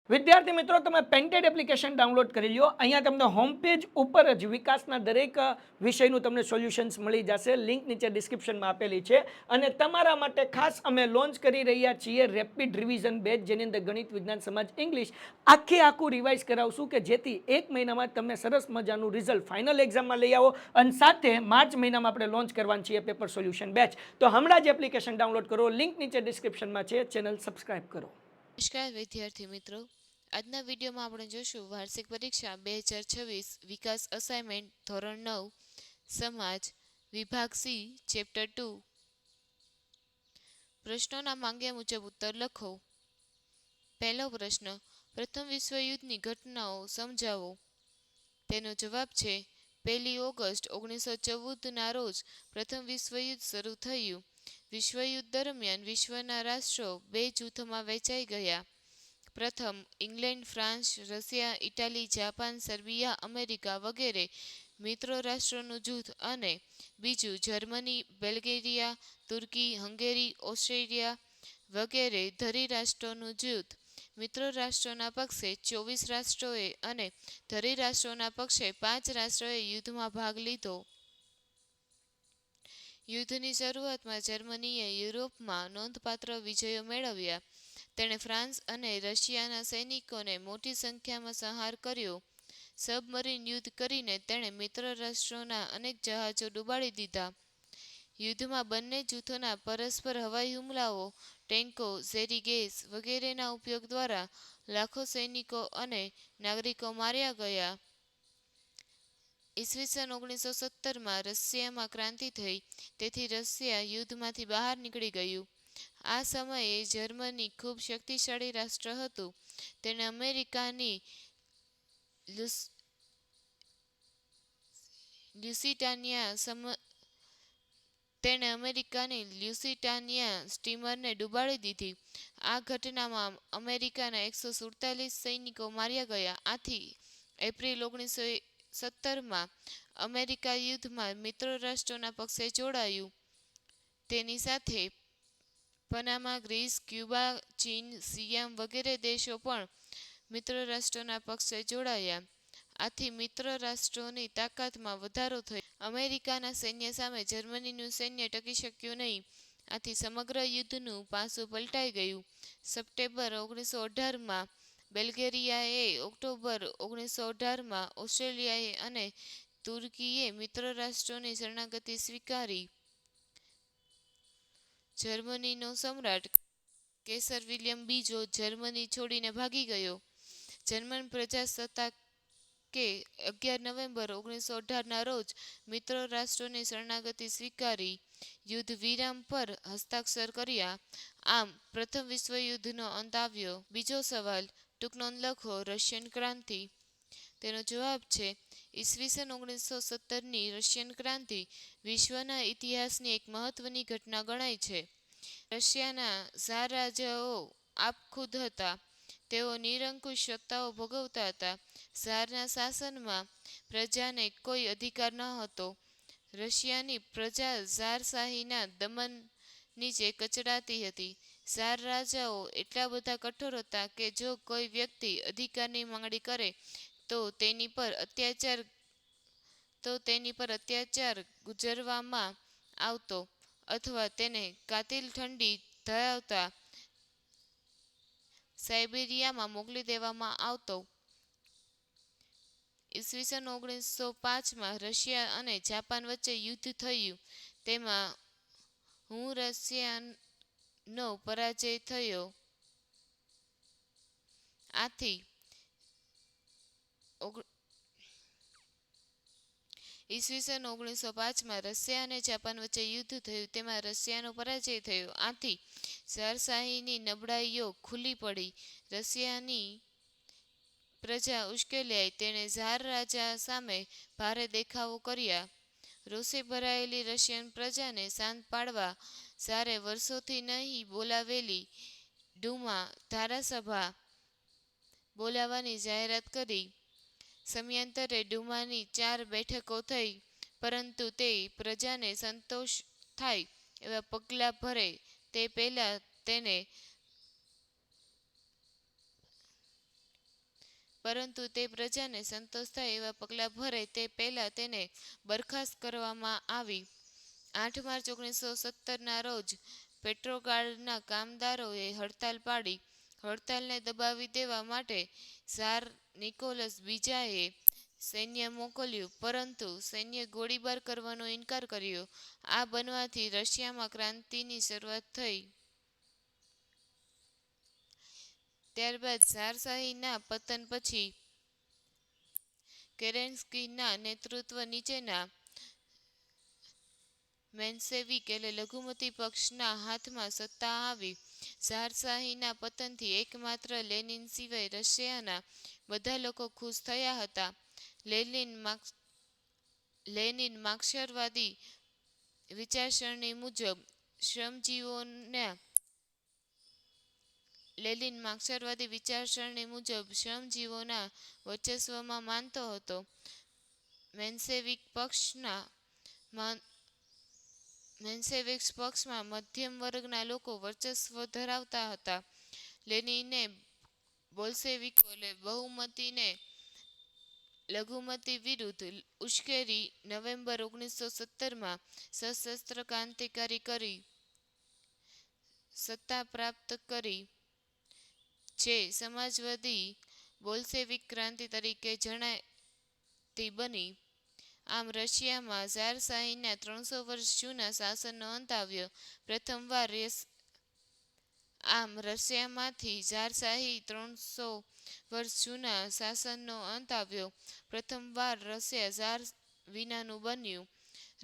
વિદ્યાર્થી મિત્રો, તમે પેન્ટેડ એપ્લિકેશન ડાઉનલોડ કરી લ્યો. અહીંયા તમને હોમ પેજ ઉપર જ વિકાસના દરેક વિષયનું તમને સોલ્યુશન્સ મળી જશે. લિંક નીચે ડિસ્ક્રિપ્શનમાં આપેલી છે. અને તમારા માટે ખાસ અમે લોન્ચ કરી રહ્યા છીએ રેપિડ રિવિઝન બેચ, જેની અંદર ગણિત, વિજ્ઞાન, સમાજ, ઇંગ્લિશ આખું રિવાઇઝ કરાવશું કે જેથી એક મહિનામાં તમને સરસ મજાનું રિઝલ્ટ ફાઇનલ એક્ઝામમાં લઈ આવો. અને સાથે માર્ચ મહિનામાં આપણે લોન્ચ કરવાની છીએ પેપર સોલ્યુશન બેચ. તો હમણાં જ એપ્લિકેશન ડાઉનલોડ કરો. લિંક નીચે ડિસ્ક્રિપ્શનમાં છે. ચેનલ સબસ્ક્રાઇબ કરો. નમસ્કાર વિદ્યાર્થી મિત્રો, આજના વિડીયોમાં આપણે જોશું વાર્ષિક પરીક્ષા 2026 વિકાસ અસાઇનમેન્ટ ધોરણ 9 સમાજ વિભાગ સી ચેપ્ટર 2. પ્રશ્નોના માંગ્યા મુજબ ઉત્તર લખો. પહેલો પ્રશ્ન, પ્રથમ વિશ્વયુદ્ધની ઘટનાઓ સમજાવો. તેનો જવાબ છે 1 ઓગસ્ટ 1914ના રોજ પ્રથમ વિશ્વયુદ્ધ શરૂ થયું. વિશ્વયુદ્ધ દરમિયાન વિશ્વના રાષ્ટ્રો બે જૂથોમાં વહેંચાઈ ગયા. પ્રથમ England, France, Russia, Italy, Japan, Serbia, America વગેરે મિત્રો રાષ્ટ્રોનું જૂથ અને બીજું જર્મની, બલ્ગેરિયા, તુર્કી, હંગેરી, ઓસ્ટ્રેલિયા વગેરે ધરી રાષ્ટ્રોનું જૂથ. મિત્રો રાષ્ટ્રોના પક્ષે 24 રાષ્ટ્રોએ અને ધરી રાષ્ટ્રોના પક્ષે 5 રાષ્ટ્રોએ યુદ્ધમાં ભાગ લીધો. યુદ્ધની શરૂઆતમાં જર્મનીએ યુરોપમાં નોંધપાત્ર વિજયો મેળવ્યા. તેણે ફ્રાન્સ અને રશિયાના સૈનિકોને મોટી સંખ્યામાં સંહાર કર્યો. સબમરીન યુદ્ધ કરીને તેણે મિત્ર રાષ્ટ્રોના અનેક જહાજો ડૂબાડી દીધા. યુદ્ધમાં બંને જૂથોના પરસ્પર હવાઈ હુમલાઓ, ટેન્કો, ઝેરી ગેસ વગેરેના ઉપયોગ દ્વારા લાખો સૈનિકો અને નાગરિકો માર્યા ગયા. ઈસવીસન 1917માં રશિયામાં ક્રાંતિ થઈ, તેથી રશિયા યુદ્ધમાંથી બહાર નીકળી ગયું. આ સમયે જર્મની ખૂબ શક્તિશાળી રાષ્ટ્ર હતું. તેણે અમેરિકાની લ્યુસિટાનિયા સ્ટીમરને ડૂબાડી દીધી. આ ઘટનામાં અમેરિકાના 147 સૈનિકો માર્યા ગયા. આથી એપ્રિલ 1917માં અમેરિકા યુદ્ધમાં મિત્રો રાષ્ટ્રોના પક્ષે જોડાયું. તેની સાથે પનામા, ગ્રીસ, ક્યુબા, ચીન, સિયામ વગેરે દેશો પણ મિત્ર રાષ્ટ્રોના પક્ષે જોડાયા. આથી મિત્ર રાષ્ટ્રોની તાકાતમાં વધારો થયો. અમેરિકાના સૈન્ય સામે જર્મનીનું સૈન્ય ટકી શક્યું નહીં. આથી સમગ્ર યુદ્ધનું પાસું પલટાઈ ગયું. સપ્ટેમ્બર 1918માં બલ્ગેરિયાએ, ઓક્ટોબર 1918માં ઓસ્ટ્રેલિયાએ અને તુર્કીએ મિત્ર રાષ્ટ્રોની શરણાગતિ સ્વીકારી. જર્મનીનો સમ્રાટ કેસર વિલિયમ બીજો જર્મની છોડીને ભાગી ગયો. જર્મન પ્રજાસત્તાકે 11 નવેમ્બર 1918ના રોજ મિત્ર રાષ્ટ્રોની શરણાગતિ સ્વીકારી. યુદ્ધ વિરામ પર હસ્તાક્ષર કર્યા. આમ પ્રથમ વિશ્વયુદ્ધનો અંત આવ્યો. બીજો સવાલ, ટૂંક નોંધ લખો. રશિયન ક્રાંતિ. તેનો જવાબ છે ઈસવીસન 1917ની રશિયન ક્રાંતિ વિશ્વના ઇતિહાસની એક મહત્વની ઘટના ગણાય છે. રશિયાના ઝાર રાજાઓ આપખુદ હતા. તેઓ નિરંકુશ સત્તાઓ ભોગવતા હતા. ઝારના શાસનમાં પ્રજાને કોઈ અધિકાર ન હતો. રશિયાની પ્રજા ઝારશાહીના દમન નીચે કચડાતી હતી. ઝાર રાજાઓ એટલા બધા કઠોર હતા કે જો કોઈ વ્યક્તિ અધિકારની માંગણી કરે તો તેની પર અત્યાચાર ગુજરવામાં આવતો અથવા તેને કાતિલ ઠંડી ધરાવતા સાઇબેરિયામાં મોકલી દેવામાં આવતો. ઈસવીસન 1905માં રશિયા અને જાપાન વચ્ચે યુદ્ધ થયું. તેમાં રશિયાનો પરાજય થયો. આથી ઈસવીસન 1905માં રશિયા અને જાપાન વચ્ચે યુદ્ધ થયું. તેમાં રશિયાનો પરાજય થયો. આથી ઝારશાહીની નબળાઈઓ ખુલ્લી પડી. રશિયાની પ્રજા ઉશ્કેલાઈ. તેણે ઝાર રાજા સામે ભારે દેખાવો કર્યા. રોષે ભરાયેલી રશિયન પ્રજાને શાંત પાડવા ઝારે વર્ષોથી નહીં બોલાવેલી ડુમા ધારાસભા બોલાવવાની જાહેરાત કરી. સમયાંતરે ડુમાની 4 બેઠકો થઈ, પરંતુ તે પ્રજાને સંતોષ થાય એવા પગલાં ભરે તે પહેલાં તેને પરંતુ તે પ્રજાને સંતોષ થાય એવા પગલાં ભરે તે પહેલાં તેને બરખાસ્ત કરવામાં આવી. 8 માર્ચ 1917ના રોજ પેટ્રોગાર્ડના કામદારોએ હડતાલ પાડી. હડતાલને દબાવી દેવા માટે ઝાર નિકોલસ બીજાએ સૈન્ય મોકલ્યું, પરંતુ સૈન્યે ગોળીબાર કરવાનો ઇનકાર કર્યો. આ બનવાથી રશિયામાં ક્રાંતિની શરૂઆત થઈ. ત્યારબાદ ઝારશાહીના પતન પછી કેરેન્સ્કીના નેતૃત્વ નીચેના મેન્શેવિક એટલે લઘુમતી પક્ષના હાથમાં સત્તા આવી. ઝારશાહીના પતનથી એકમાત્ર લેનિન સિવાય રશિયાના બધા લોકો ખુશ થયા હતા. લેનિન માર્ક્સવાદી વિચારસરણી મુજબ શ્રમજીવીઓના વર્ચસ્વમાં માનતો હતો. મેન્શેવિક પક્ષમાં મધ્યમ વર્ગના લોકો વર્ચસ્વ ધરાવતા હતા. લેનિને બોલ્શેવિકો એટલે બહુમતીને લઘુમતી વિરુદ્ધ ઉશ્કેરી નવેમ્બર 1917માં સશસ્ત્ર ક્રાંતિ કરી સત્તા પ્રાપ્ત કરી, જે સમાજવાદી બોલ્શેવિક ક્રાંતિ તરીકે જણાતી બની. આમ રશિયામાં ઝારશાહીના 300 વર્ષ જૂના શાસનનો અંત આવ્યો. પ્રથમવાર રશિયા ઝાર વિનાનું બન્યું.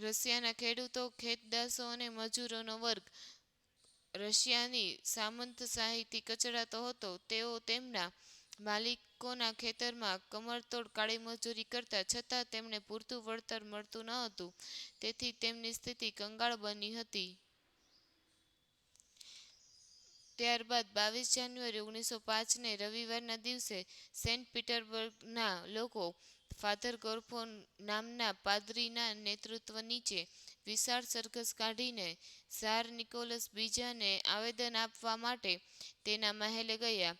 રશિયાના ખેડૂતો, ખેતદાસો અને મજૂરોનો વર્ગ રશિયાની સામંતશાહીથી કચડાતો હતો. તેઓ તેમના માલિકોના ખેતરમાં કમરતોડ કાળી મજૂરી કરતા, છતાં તેમને પૂરતું વળતર મળતું ન હતું. તેથી તેમની સ્થિતિ કંગાળ બની હતી. ત્યારબાદ 22 જાન્યુઆરી 1905ને રવિવારના દિવસે સેન્ટ પીટર્સબર્ગના લોકો ફાધર ગોર્ફો નામના પાદરીના નેતૃત્વ નીચે વિશાળ સરઘસ કાઢીને ઝાર નિકોલસ બીજાને આવેદન આપવા માટે તેના મહેલે ગયા.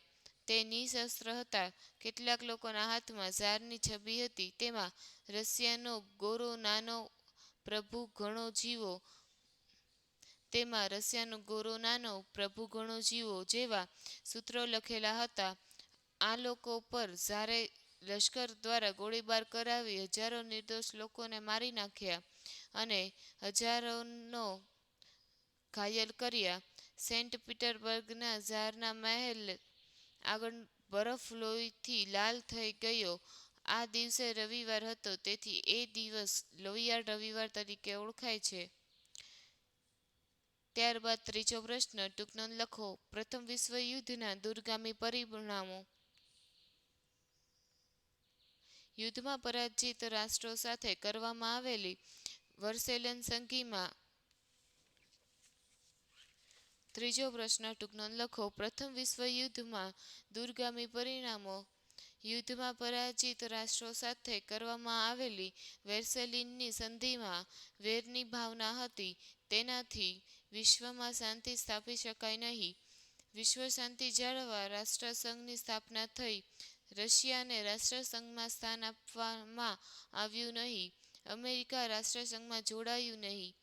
તે નિશસ્ત્ર હતા. કેટલાક લોકોના હાથમાં ઝારની છબી હતી. તેમાં રશિયાનો ગોરો નાનો પ્રભુ ઘણો જીવો જેવા સૂત્રો લખેલા હતા. આ લોકો પર ઝારે લશ્કર દ્વારા ગોળીબાર કરાવી હજારો નિર્દોષ લોકોને મારી નાખ્યા અને હજારોનો ઘાયલ કર્યા. સેન્ટ પીટર્સબર્ગના ઝારના મહેલ આગળ બરફ લોહીથી લાલ થઈ ગયો. આ દિવસે રવિવાર હતો, તેથી એ દિવસ લોહિયાળ રવિવાર તરીકે ઓળખાય છે. ત્યારબાદ ત્રીજો પ્રશ્ન, ટૂંક નોંધ લખો. પ્રથમ વિશ્વયુદ્ધના દૂરગામી પરિણામો. યુદ્ધમાં પરાજિત રાષ્ટ્રો સાથે કરવામાં આવેલી વર્સેલન સંધિમાં. ત્રીજો પ્રશ્ન, ટૂંક નોંધ લખો. પ્રથમ વિશ્વયુદ્ધમાં દૂરગામી પરિણામો. યુદ્ધમાં પરાજિત રાષ્ટ્રો સાથે કરવામાં આવેલી વેર્સેલિનની સંધિમાં વેરની ભાવના હતી. તેનાથી વિશ્વમાં શાંતિ સ્થાપી શકાય નહીં. વિશ્વ શાંતિ જાળવવા રાષ્ટ્રસંઘની સ્થાપના થઈ. રશિયાને રાષ્ટ્રસંઘમાં સ્થાન આપવામાં આવ્યું નહીં. અમેરિકા રાષ્ટ્રસંઘમાં જોડાયું નહીં.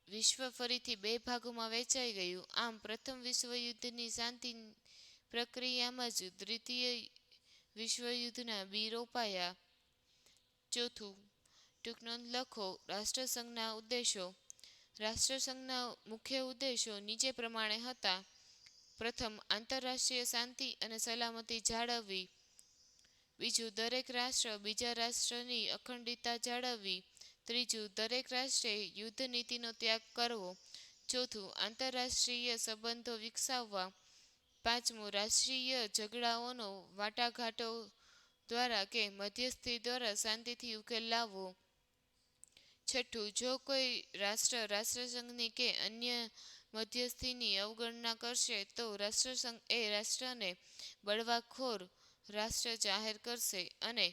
વિશ્વ ફરીથી બે ભાગોમાં વહેંચાઈ ગયું. આમ પ્રથમ વિશ્વયુદ્ધની શાંતિ પ્રક્રિયામાં જ દ્વિતીય વિશ્વયુદ્ધના બી રોપાયા. ચોથું, ટૂંક નોંધ લખો. રાષ્ટ્રસંઘના ઉદ્દેશો. રાષ્ટ્રસંઘના મુખ્ય ઉદ્દેશો નીચે પ્રમાણે હતા. પ્રથમ, આંતરરાષ્ટ્રીય શાંતિ અને સલામતી જાળવવી. બીજું, દરેક રાષ્ટ્ર બીજા રાષ્ટ્રની અખંડિતતા જાળવવી. ત્રીજું, દરેક રાષ્ટ્રે યુદ્ધ નીતિનો ત્યાગ કરવો. ચોથું, આંતરરાષ્ટ્રીય સંબંધો વિકસાવવા. પાંચમું, રાષ્ટ્રીય ઝઘડાઓનો વાટાઘાટો દ્વારા કે મધ્યસ્થી દ્વારા શાંતિથી ઉકેલ લાવવો. છઠ્ઠું, જો કોઈ રાષ્ટ્ર રાષ્ટ્રસંઘની કે અન્ય મધ્યસ્થીની અવગણના કરશે તો રાષ્ટ્રસંઘ એ રાષ્ટ્રને બળવાખોર રાષ્ટ્ર જાહેર કરશે અને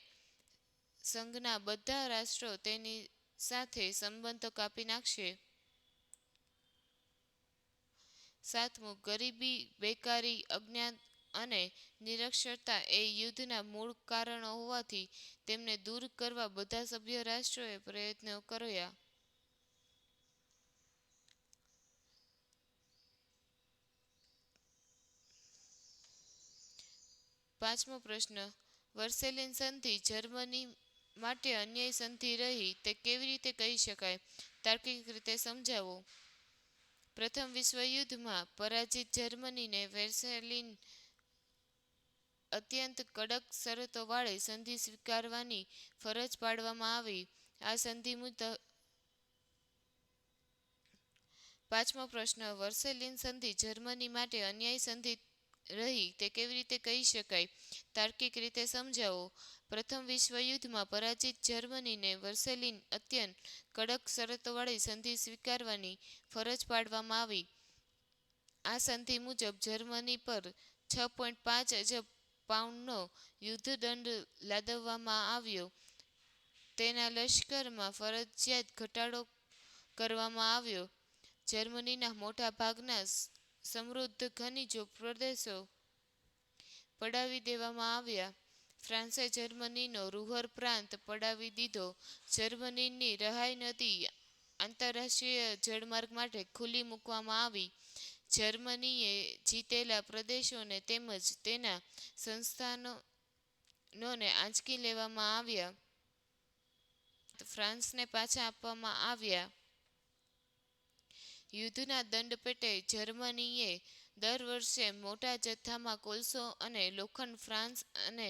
સંઘના બધા રાષ્ટ્રો તેની સાથે સંબંધો કાપી નાખશે. સાતમું, ગરીબી, બેકારી, અને નિરક્ષરતા એ યુદ્ધના મૂળ કારણો હોવાથી તેમને દૂર કરવા બધા સભ્ય રાષ્ટ્રોએ પ્રયત્નો કર્યા. 5મો પ્રશ્ન, વર્સેલિન સંધિ જર્મની માટે અન્યાયી સંધિ રહી તે કેવી રીતે કહી શકાય? તાર્કિક રીતે સમજાવો. પ્રથમ વિશ્વયુદ્ધમાં પરાજિત જર્મનીને વેર્સેલિન અત્યંત કડક શરતોવાળી સંધિ સ્વીકારવાની ફરજ પાડવામાં આવી. આ સંધિ મુજબ 5મો પ્રશ્ન, વર્સેલિન સંધિ જર્મની માટે અન્યાયી સંધિ રહી તે કેવી રીતે કહી શકાય? તાર્કિક રીતે સમજાવો. પ્રથમ વિશ્વયુદ્ધમાં પરાજિત જર્મનીને વર્સેલિન અત્યંત કડક શરતોવાળી સંધિ સ્વીકારવાની ફરજ પાડવામાં આવી. આ સંધિ મુજબ જર્મની પર 6.5 અજબ પાઉન્ડનો યુદ્ધદંડ લાદવામાં આવ્યો. તેના લશ્કરમાં ફરજિયાત ઘટાડો કરવામાં આવ્યો. જર્મનીના મોટા ભાગના સમૃદ્ધ ખનિજો પ્રદેશો પડાવી દેવામાં આવ્યા. ફ્રાન્સે જર્મનીનો રૂહર પ્રાંત પડાવી દીધો. જર્મનીની રહાઈ નદી આંતરરાષ્ટ્રીય જળમાર્ગ માટે ખુલ્લી મૂકવામાં આવી. જર્મનીએ જીતેલા પ્રદેશોને તેમજ તેના સંસ્થાનોને આંચકી લેવામાં આવ્યા. ફ્રાન્સને પાછા આપવામાં આવ્યા. યુદ્ધના દંડ પેટે જર્મનીએ દર વર્ષે મોટા જથ્થામાં કોલસો અને લોખંડ ફ્રાન્સ અને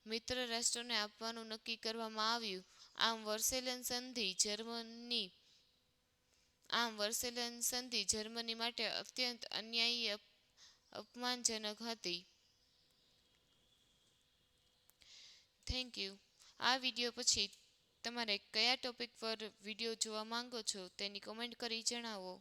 મિત્ર રાષ્ટ્રોને આપવાનું નક્કી કરવામાં આવ્યું. આમ વર્સેલિન સંધિ જર્મની માટે અત્યંત અન્યાયી અપમાનજનક હતી. Thank you. આ વિડીયો પછી તમારે કયા ટોપિક પર વિડીયો જોવા માંગો છો તેની કમેન્ટ કરી જણાવો.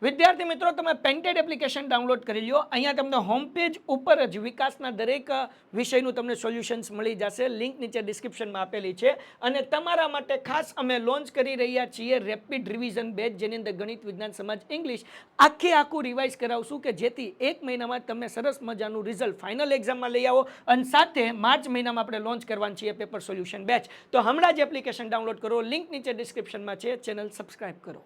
વિદ્યાર્થી મિત્રો, તમે પેન્ટેડ એપ્લિકેશન ડાઉનલોડ કરી લો. અહીંયા તમને હોમ પેજ ઉપર જ વિકાસના દરેક વિષયનું તમને સોલ્યુશન્સ મળી જશે. લિંક નીચે ડિસ્ક્રિપ્શનમાં આપેલી છે. અને તમારા માટે ખાસ અમે લોન્ચ કરી રહ્યા છીએ રેપિડ રિવિઝન બેચ, જેની અંદર ગણિત, વિજ્ઞાન, સમાજ, ઇંગ્લિશ આખું રિવાઇઝ કરાવશું કે જેથી 1 મહિનામાં તમે સરસ મજાનું રિઝલ્ટ ફાઇનલ એક્ઝામમાં લઈ આવો. અને સાથે માર્ચ મહિનામાં આપણે લોન્ચ કરવાનું છીએ પેપર સોલ્યુશન બેચ. તો હમણાં જ એપ્લિકેશન ડાઉનલોડ કરો. લિંક નીચે ડિસ્ક્રિપ્શનમાં છે. ચેનલ સબસ્ક્રાઇબ કરો.